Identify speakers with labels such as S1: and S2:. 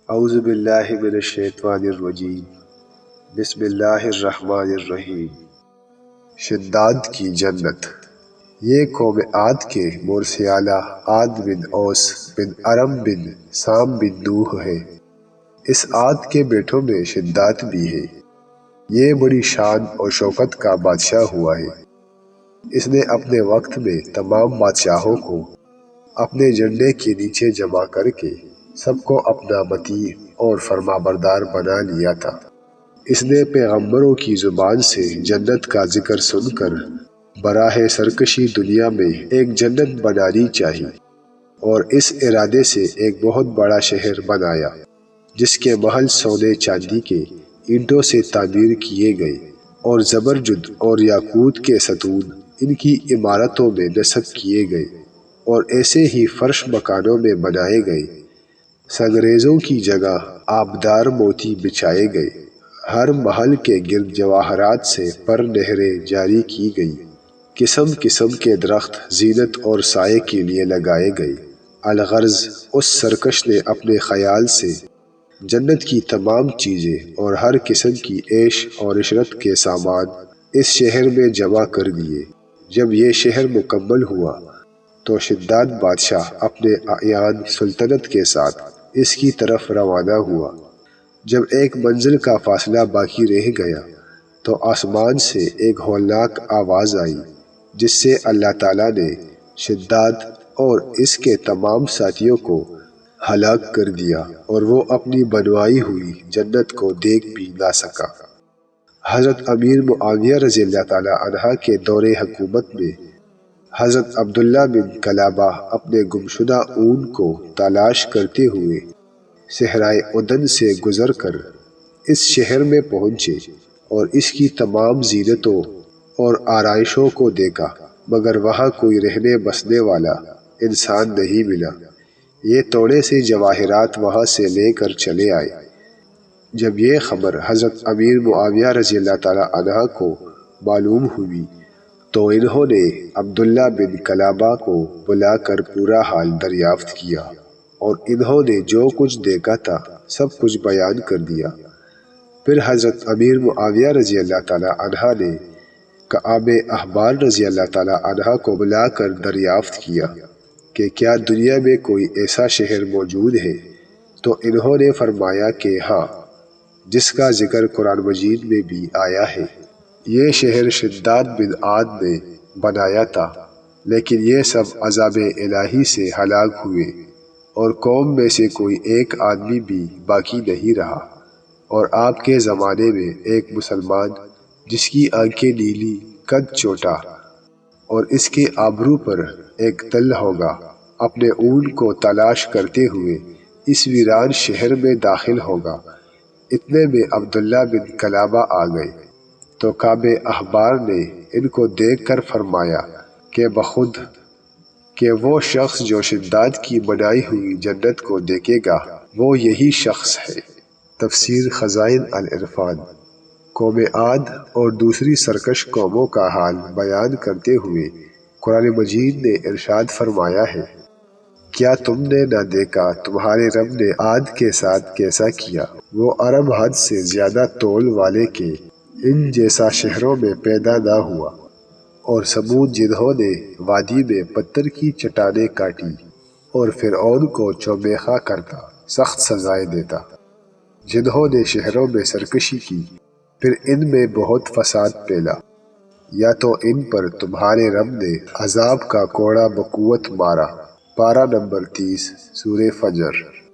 S1: اعوذ باللہ من الشیطان الرجیم بسم اللہ الرحمن الرحیم۔ شداد کی جنت۔ یہ قوم عاد کے مرسیالہ عاد بن اوس بن ارم بن سام بن نوح ہے۔ اس عاد کے بیٹوں میں شداد بھی ہے۔ یہ بڑی شان اور شوکت کا بادشاہ ہوا ہے۔ اس نے اپنے وقت میں تمام بادشاہوں کو اپنے جھنڈے کے نیچے جمع کر کے سب کو اپنا مطیع اور فرما بردار بنا لیا تھا۔ اس نے پیغمبروں کی زبان سے جنت کا ذکر سن کر براہ سرکشی دنیا میں ایک جنت بنانی چاہی اور اس ارادے سے ایک بہت بڑا شہر بنایا جس کے محل سونے چاندی کے اینٹوں سے تعمیر کیے گئے اور زبرجد اور یاقوت کے ستون ان کی عمارتوں میں نصب کیے گئے اور ایسے ہی فرش مکانوں میں بنائے گئے۔ سنگریزوں کی جگہ آبدار موتی بچھائے گئے۔ ہر محل کے گرد جواہرات سے پر نہریں جاری کی گئی۔ قسم قسم کے درخت زینت اور سائے کے لیے لگائے گئے۔ الغرض اس سرکش نے اپنے خیال سے جنت کی تمام چیزیں اور ہر قسم کی عیش اور عشرت کے سامان اس شہر میں جمع کر دیے۔ جب یہ شہر مکمل ہوا تو شداد بادشاہ اپنے اعیان سلطنت کے ساتھ اس کی طرف روانہ ہوا۔ جب ایک منزل کا فاصلہ باقی رہ گیا تو آسمان سے ایک ہولناک آواز آئی جس سے اللہ تعالیٰ نے شداد اور اس کے تمام ساتھیوں کو ہلاک کر دیا اور وہ اپنی بنوائی ہوئی جنت کو دیکھ بھی نہ سکا۔ حضرت امیر معاویہ رضی اللہ تعالیٰ عنہ کے دور حکومت میں حضرت عبداللہ بن کلابہ اپنے گمشدہ اونٹ کو تلاش کرتے ہوئے صحرائے عدن سے گزر کر اس شہر میں پہنچے اور اس کی تمام زینتوں اور آرائشوں کو دیکھا، مگر وہاں کوئی رہنے بسنے والا انسان نہیں ملا۔ یہ توڑے سے جواہرات وہاں سے لے کر چلے آئے۔ جب یہ خبر حضرت امیر معاویہ رضی اللہ تعالیٰ عنہ کو معلوم ہوئی تو انہوں نے عبداللہ بن کلابہ کو بلا کر پورا حال دریافت کیا اور انہوں نے جو کچھ دیکھا تھا سب کچھ بیان کر دیا۔ پھر حضرت امیر معاویہ رضی اللہ تعالیٰ عنہ نے کعب احبار رضی اللہ تعالیٰ عنہ کو بلا کر دریافت کیا کہ کیا دنیا میں کوئی ایسا شہر موجود ہے؟ تو انہوں نے فرمایا کہ ہاں، جس کا ذکر قرآن مجید میں بھی آیا ہے۔ یہ شہر شداد بن عاد نے بنایا تھا، لیکن یہ سب عذاب الہی سے ہلاک ہوئے اور قوم میں سے کوئی ایک آدمی بھی باقی نہیں رہا۔ اور آپ کے زمانے میں ایک مسلمان جس کی آنکھیں نیلی، قد چھوٹا اور اس کے ابرو پر ایک تل ہوگا، اپنے اونٹ کو تلاش کرتے ہوئے اس ویران شہر میں داخل ہوگا۔ اتنے میں عبداللہ بن کلابہ آ گئے تو کعب احبار نے ان کو دیکھ کر فرمایا کہ بخود کہ وہ شخص جو شداد کی بنائی ہوئی جنت کو دیکھے گا وہ یہی شخص ہے۔ تفسیر خزائن العرفان۔ قوم عاد اور دوسری سرکش قوموں کا حال بیان کرتے ہوئے قرآن مجید نے ارشاد فرمایا ہے، کیا تم نے نہ دیکھا تمہارے رب نے عاد کے ساتھ کیسا کیا؟ وہ ارم حد سے زیادہ طول والے کے ان جیسا شہروں میں پیدا نہ ہوا۔ اور ثمود جنہوں نے وادی میں پتھر کی چٹانیں کاٹی اور فرعون کو چوبیخا کرتا سخت سزائیں دیتا، جنہوں نے شہروں میں سرکشی کی پھر ان میں بہت فساد پھیلا، یا تو ان پر تمہارے رب نے عذاب کا کوڑا بقوت مارا۔ پارہ نمبر 30 سورہ فجر۔